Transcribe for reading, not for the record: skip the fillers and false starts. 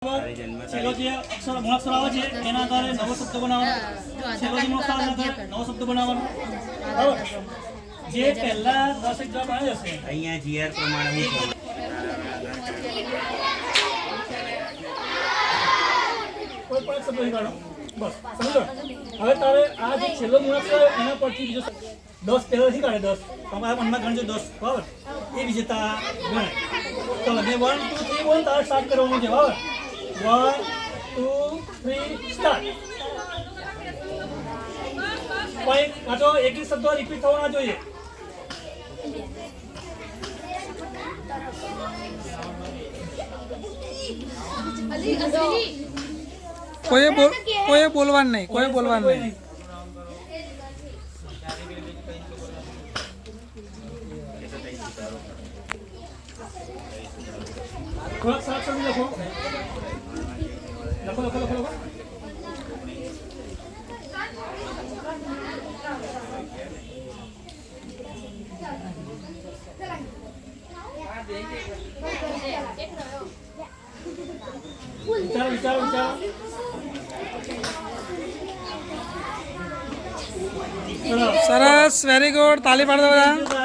છેલ્લો જે અક્ષર મૂળાક્ષર આવે છે એના આધારે નવો શબ્દ બનાવવાનો, છેલ્લો જે મૂળાક્ષર આવે એના આધારે નવો શબ્દ બનાવવાનો. બરાબર? જે પહેલા 10 એક જવાબ આવી જશે અહીંયા જીઆર પ્રમાણે હું કોઈ પણ શબ્દ નહીં કાઢો. બસ સમજો. હવે તારે આ જે છેલ્લો મૂળાક્ષર એના પરથી બીજો 10 પહેલાથી કાઢે 10 તમારા મનમાં ગણજો 10. બરાબર? એ વિજેતા ગણાય. ચલો મેં 1 2 3 બોલ તારે સ્ટાર્ટ કરવાનું છે. બરાબર? 1 2 3 સ્ટાર્ટ. કોઈ કાચો એક જ શબ્દ રિપીટ થવો ના જોઈએ. કોઈ બોલવાનું નહીં, કોઈ બોલવાનું નહીં. થોડાક સાત શબ્દ લખો. લખો લખો લખો લખો. વિચારો વિચારો વિચારો. સરસ, વેરી ગુડ, તાલી પાડો બધા.